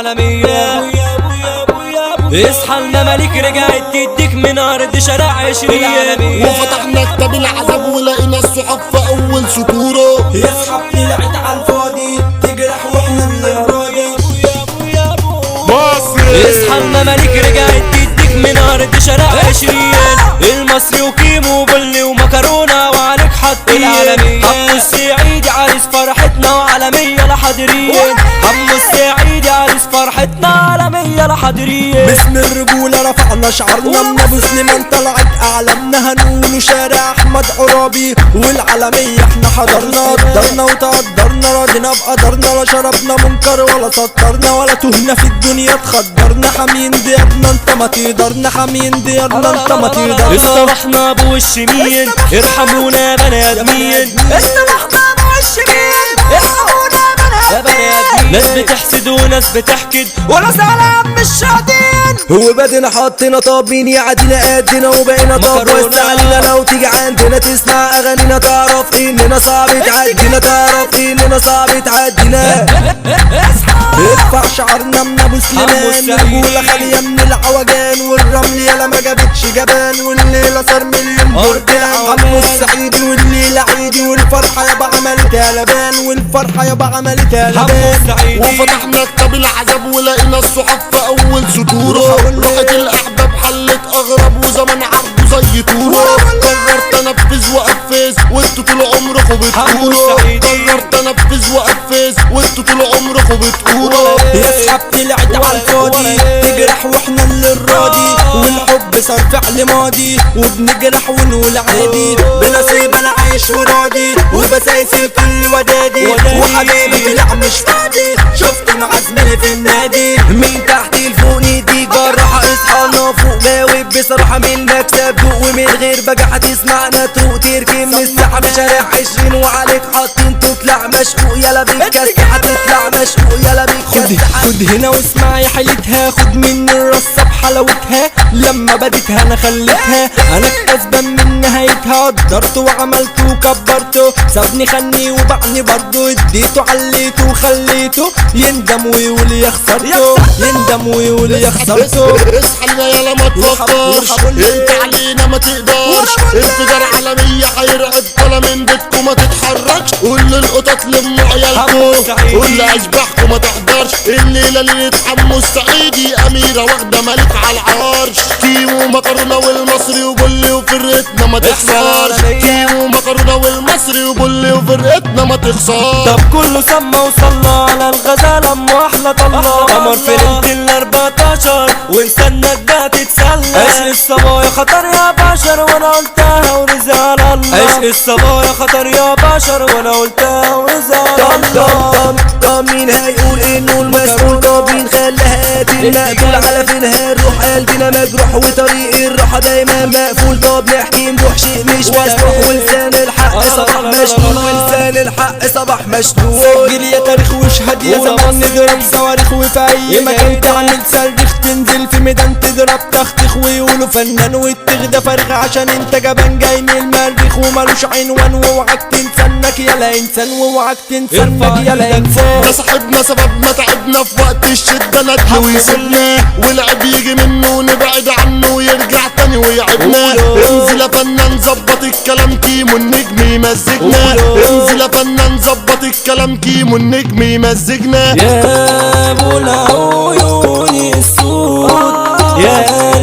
العالمية. اصحى المماليك رجعت تديك من ارض شارع 20 وفتحنا كتاب العذاب ولقينا الصحاب في اول سطوره. يصحى طلعت على الفاضي تجرح واحنا اللي راجع. اصحى المماليك رجعت تديك من ارض شارع 20 المصري وكيمو وبلي ومكرونه وعليك حاطين عمو السعيدي عريس فرحتنا وعالمية لحاضرين. عمو السعيدي عريس فرحتنا عالمية لحاضرين. باسم الرجولة رفعنا شعرنا من ابو سليمان طلعت اعلامنا هنقولوا شارع احمد عرابي والعالمية احنا حضرنا قدرنا وتقدرنا راضينا بقدرنا لا شربنا منكر ولا سطرنا ولا تهنا في الدنيا اتخدرنا حامين ديارنا انت ما تقدرنا حامين ديارنا انت ما تقدرنا. اصطبحنا بوش مين ارحمونا يا بني ادمين. اصطبحنا بوش مين ارحمونا يا بني ادمين. ناس بتحسد وناس بتحكد وناس على مش شادين. وبدنا حطينا طابين يعدينا قدنا وبقينا طاب وسع علينا لو تيجي عندنا تسمع اغانينا تعرف اننا صعب تعدينا تعرف اننا صعب تعدينا. ارفع شعرنا من ابو سليمان رجوله خاليه من العوجان والرمل يالا ما جابتش جبان والليله صار مليون بركان. عمو السعيدي والليله عيدي والفرحه يابا عملتها لبان والفرحه يابا عملتها لبان. وفتحنا كتاب العذاب ولقينا الصحاب في اول سطوره. روحة الاحباب حلت اغرب وزمن عبده زي طوره. قررت انفذ واقفز وانتوا طول عمركم بتقولوا. قررت انفذ واقفز وانتوا طول عمركم بتقولوا. يسحب طلعت على الفاضي تجرح واحنا اللي الراضي والحب صار فعل ماضي وبنجرح ونقول عادي بنصيب انا عايش وراضي وبسايسي كل ودادي وحبيبي طلع مش فاضي شفت مع زميلي في النادي من تحت لفوق دي جراحة اصحابنا فوق جاوب بصراحة من المكسب دوق ومن غير بقى هتسمعنا تروق تركب من السحب شارع 20 وعليك حاطين تطلع مشقوق يلا بالكاس هتطلع مشقوق يلا بالكاس. خد هنا واسمعي حيلتها خد من الرصة بحلاوتها لما بديتها انا خليتها انا الكسبان من نهايتها قدرته وعملته وكبرته سابني خني وبعني برضه اديته عليته وخليته يندم ويقول يا خسرته يندم ويقول يا خسرته. اصحى يلا ما تفكرش انت علينا ما تقدرش انفجار عالمية هيرعب طالع من بيتكم ما تتحركش. قول للقطط لموا عيالكم قول لاشباحكم ما تحضرش الليلة ليلة عمو السعيدي اميرة واخدة ملك على العرش. كيمو مكرونة والمصري وبلي وفرقتنا ما تخسرش. كيمو مكرونة والمصري وبلي وفرقتنا ما تخسرش. طب كله سما وصلى على الغزالة ام احلى طلة قمر في ليلة ال14 ونستنى ده تتسلى. عشق الصبايا خطر يا بشر وانا قلتها ورزق الله. عشق الصبايا خطر يا بشر وانا قلتها ورزق الله. طب مين هيقول انه المسؤول طب مين خلاها المقتول على فينها الروح قلبنا مجروح وطريق الراحة دايما مقفول. طب نحكي نروح شيء مش مسموح ولسان الحق صباح مشلول ولسان الحق صباح مشلول. سجل يا تاريخ واشهد يا زمان نضرب صواريخ وفي اي مكان تعمل صريخ تنزل في ميدان تضرب تختخ ويقولوا فنان وتغدى فرغ عشان انت جبان جاي من المريخ ومالوش عنوان واوعك تنسى انك يلا انسان واوعك تنسى انك يلا انسان. ده صاحبنا سببنا تعبنا في وقت الشدة ندل ويسيبنا والعب يجي منه نبعد عنه ويرجع تاني ويعبنا. انزل يا فنان ظبط الكلام كيمو النجم يمزجنا. انزل يا فنان ظبط الكلام كيمو النجم يمزجنا. يا ابو العيون السود يا